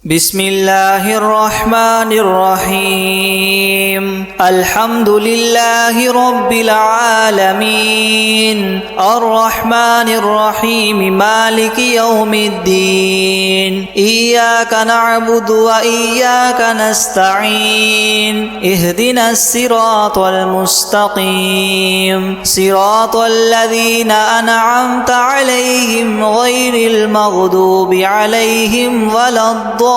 بسم الله الرحمن الرحيم الحمد لله رب العالمين الرحمن الرحيم مالك يوم الدين إياك نعبد وإياك نستعين اهدنا الصراط المستقيم صراط الذين أنعمت عليهم غير المغضوب عليهم ولا الضالين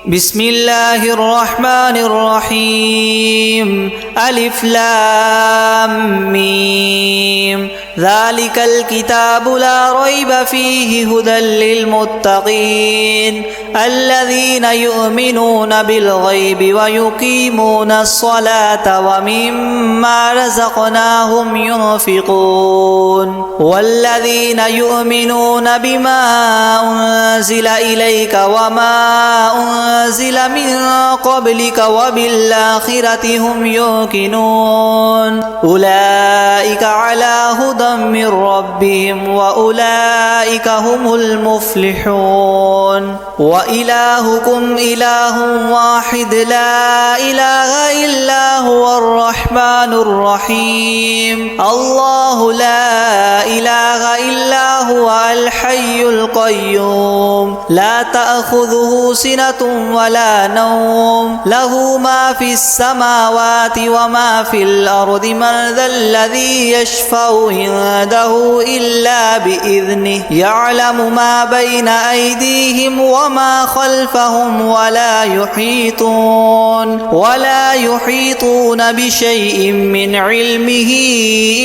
بسم الله الرحمن الرحيم ألف لام ميم ذلك الكتاب لا ريب فيه هدى للمتقين الذين يؤمنون بالغيب ويقيمون الصلاة ومما رزقناهم ينفقون والذين يؤمنون بما أنزل إليك وما أنزل من قبلك وبالآخرة هم يوقنون أولئك على هدى من ربهم وأولئك هم المفلحون وإلهكم إله واحد لا إله إلا هو الرحمن الرحيم الله لا إله إلا هو الحي القيوم لا تأخذه سنة ولا نوم له ما في السماوات وما في الأرض من ذا الذي يشفع عنده إلا بإذنه يعلم ما بين أيديهم وما خلفهم ولا يحيطون بشيء من علمه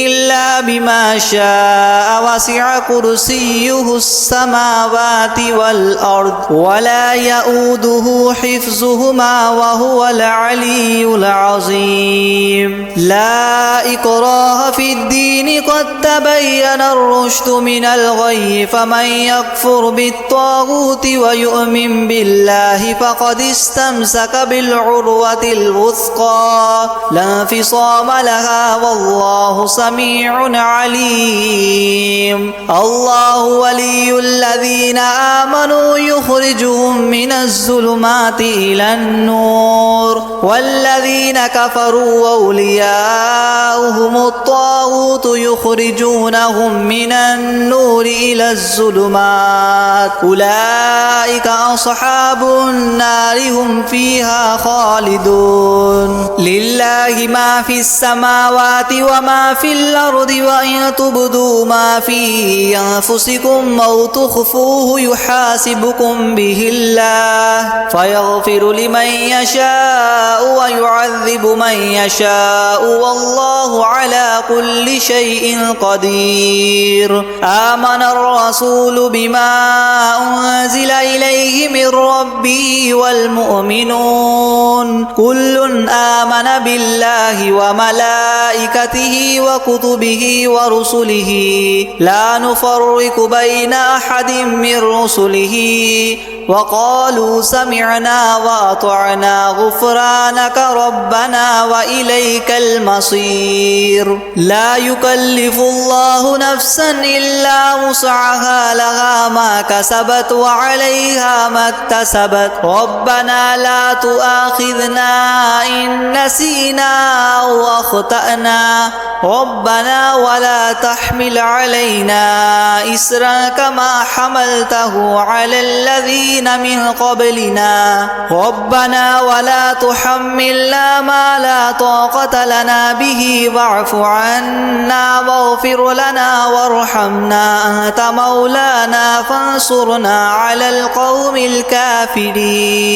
إلا بما شاء وسع كرسيه السماوات والأرض ولا يؤوده حفظهما وهو العلي العظيم لا إكراه في الدين قد تبين الرشد من الغي فمن يكفر بالطاغوت ويؤمن بالله فقد استمسك بالعروة الوثقى لا انفصام لها والله سميع عليم الله ولي الذين آمنوا يخرجهم من الظلمات إلى النور والذين كفروا أولياؤهم الطاغوت يخرجونهم من النور إلى الظلمات أولئك أصحاب النار هم فيها خالدون لله ما في السماوات وما في الأرض وإن تبدوا ما في أنفسكم أو تخفوه يحاسبكم به الله فيغفر لمن يشاء ويعذب من يشاء والله على كل شيء قدير آمن الرسول بما أنزل إليه من ربه والمؤمنون كل آمن بالله وملائكته وكتبه ورسله لا نفرق بين أحد من رسله وقالوا سمعنا وأطعنا غفرانك ربنا وإليك المصير لا يكلف الله نفسا إلا وسعها لها ما كسبت وعليها ما اكتسبت ربنا لا تؤاخذنا إن نسينا أو أخطأنا ربنا ولا تحمل علينا إسرا كما حملته على الذين من قبلنا ربنا ولا تحملنا ما لا طاقة لنا به واعف عنا واغفر لنا وارحمنا أنت مولانا فانصرنا على القوم الكافرين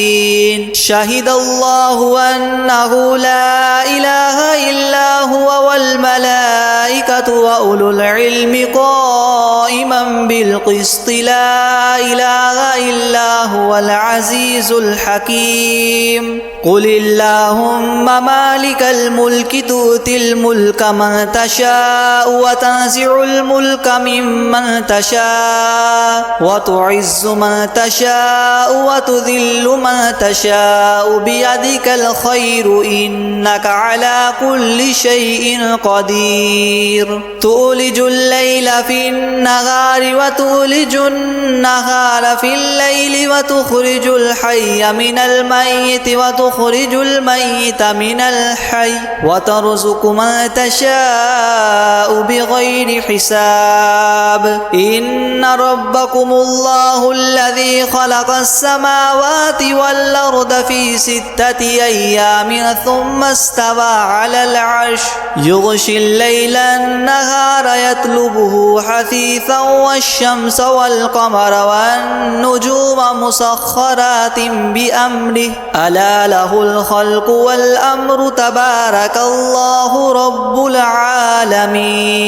شهد الله أنه لا إله إلا هو والملائكة وأولو العلم قائما بالقسط لا إله إلا إلا هو العزيز الحكيم قل اللهم مالك الملك تؤتي الملك من تشاء وتنزع الملك ممن تشاء وتعز من تشاء وتذل من تشاء بيدك الخير إنك على كل شيء قدير تولج الليل في النهار وتولج النهار في الليل وتخرج الحي من الميت وتخرج الميت من الحي وترزق من تشاء بغير حساب إن ربكم الله الذي خلق السماوات والأرض في 6 أيام ثم استوى على العرش يغشي الليل النهار يطلبه حثيثا والشمس والقمر والنجوم مسخرات بأمره ألا له الخلق والأمر تبارك الله رب العالمين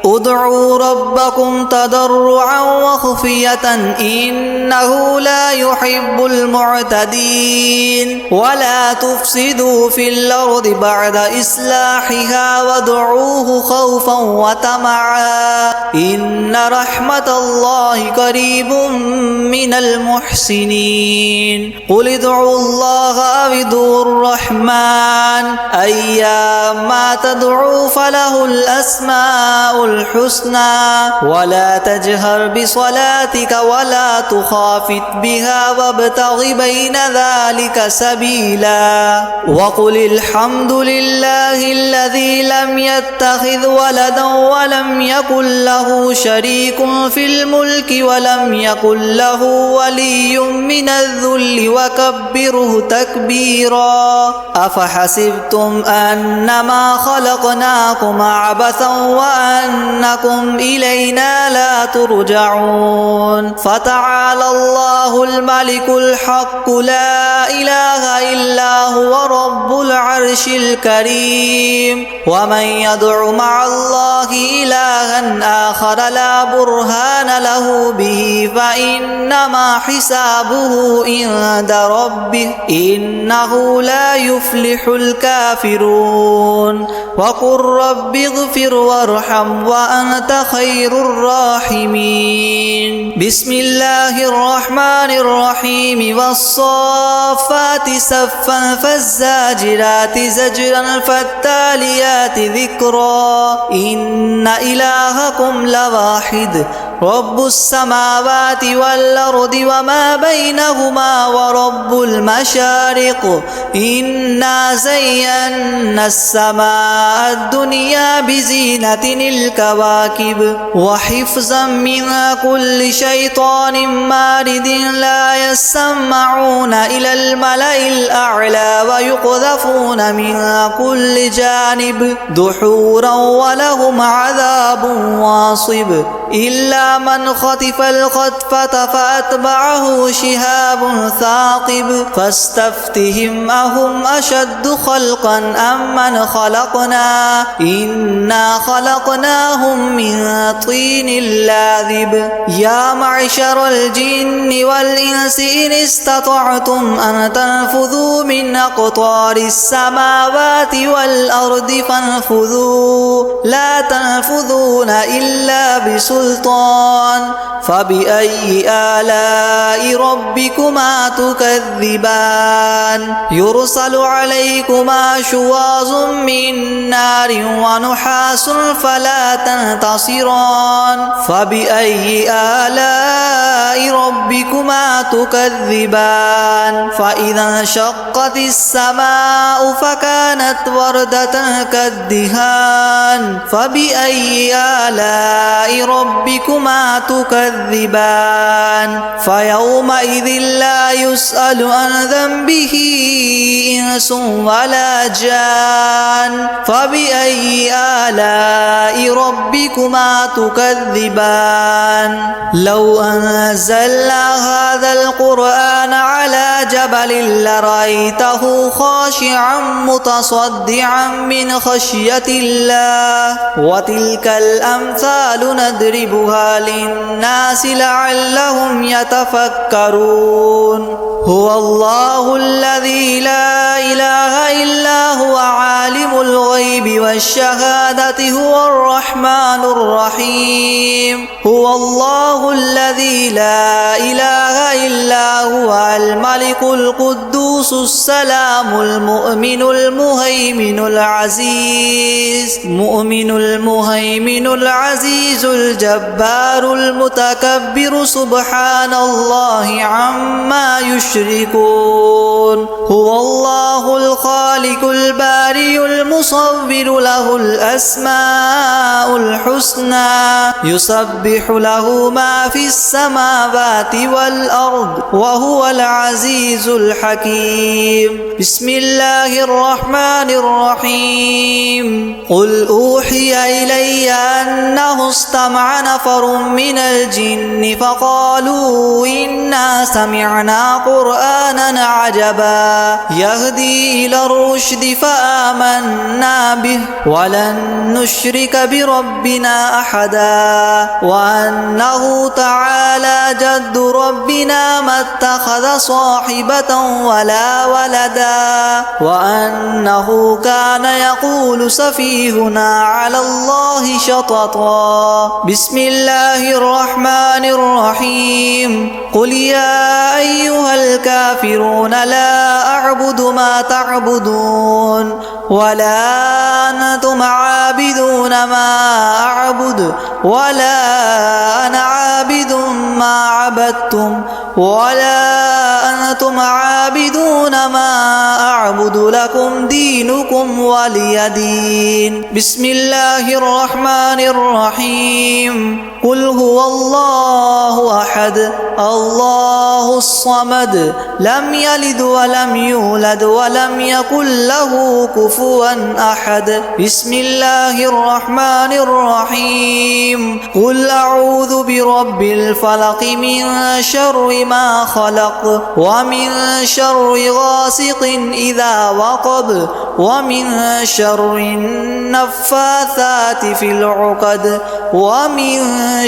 ادعوا ربكم تضرعا وخفية إنه لا يحب المعتدين ولا تفسدوا في الأرض بعد إصلاحها وادعوه خوفا وطمعا إن رحمة الله قريب من المحسنين قل ادعوا الله أو ادعوا الرحمن أيما تدعوا فله الأسماء الحسنى ولا تجهر بصلاتك ولا تخافت بها وابتغ بين ذلك سبيلا وقل الحمد لله الذي لم يتخذ ولدا ولم يكن له شريك في الملك ولم يكن له ولي من الذل وكبره تكبيرا أفحسبتم أنما خلقناكم عبثا وأنكم إلينا لا ترجعون فتعالى الله الملك الحق لا إله إلا هو رب العرش الكريم ومن يدع مع الله إلها آخر لا برهان له به فإنما حسابه عند ربه إنه لا يفلح الكافرون وقل رب اغفر وارحم وأنت خير الراحمين بسم الله الرحمن الرحيم والصافات صفا فالزاجرات زجرا فالتاليات ذكرا إن إلهكم لواحد رب السماوات والأرض وما بينهما ورب المشارق إنا زينا السماء الدنيا بزينة الكواكب وحفظا من كل شيطان مارد لا يسمعون إلى الملأ الأعلى ويقذفون من كل جانب دحورا ولهم عذاب واصب إلا من خطف الخطفة فأتبعه شهاب ثاقب فاستفتهم أهم أشد خلقا أم من خلقنا إنا خلقناهم من طين لاذب يا معشر الجن والإنس إن استطعتم أن تنفذوا من أقطار السماوات والأرض فانفذوا لا تنفذون إلا بسلطان فبأي آلاء ربكما تكذبان يرسل عليكما شواظ من نار ونحاس فلا تنتصران فبأي آلاء ربكما تكذبان فإذا انشقت السماء فكانت وردة كالدهان فبأي آلاء ربكما تكذبان فيومئذ لا يسأل عن ذنبه إنس ولا جان فبأي آلاء ربكما تكذبان لو أنزلنا هذا القرآن على جبل لرأيته خاشعا متصدعا من خشية الله وتلك الأمثال نضربها للناس لعلهم يتفكرون هو الله الذي لا إله إلا هو عالم الغيب والشهادة هو الرحمن الرحيم هو الله الذي لا إله إلا هو الملك القدوس السلام المؤمن المهيمن العزيز الجبار المتكبر سبحان الله عما يشركون هو الله الخالق البارئ المصور له الأسماء الحسنى يسبح له ما في السماوات والأرض وهو العزيز الحكيم بسم الله الرحمن الرحيم قل أوحي إلي أنه استمع نفر من الجن فقالوا إنا سمعنا قرآنا عجبا يهدي إلى الرشد فآمنا به ولن نشرك بربنا أحدا وأنه تعالى جد ربنا ما اتخذ صاحبة ولا ولدا وأنه كان يقول سفيهنا على الله شططا بسم الله الرحمن الرحيم قل يا أيها الكافرون لا أعبد ما تعبدون ولا أنتم عابدون ما أعبد ولا أنا عابد ما عبدتم ولا أنتم عابدون ما أعبد لكم دينكم ولي دين بسم الله الرحمن الرحيم قل هو الله أحد الله الصمد لم يلد ولم يولد ولم يكن له كفوا أحد بسم الله الرحمن الرحيم قل أعوذ برب الفلق من شر ما خلق ومن شر غاسق إذا وقب ومن شر النفاثات في العقد ومن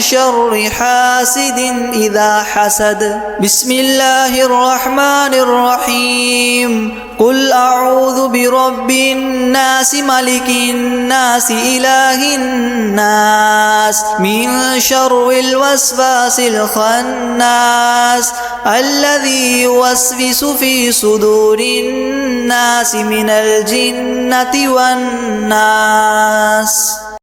شر حاسد إذا حسد بسم الله الرحمن الرحيم قل أعوذ برب الناس ملك الناس إله الناس من شر الوسواس الخناس الذي يوسوس في صدور الناس من الجنة والناس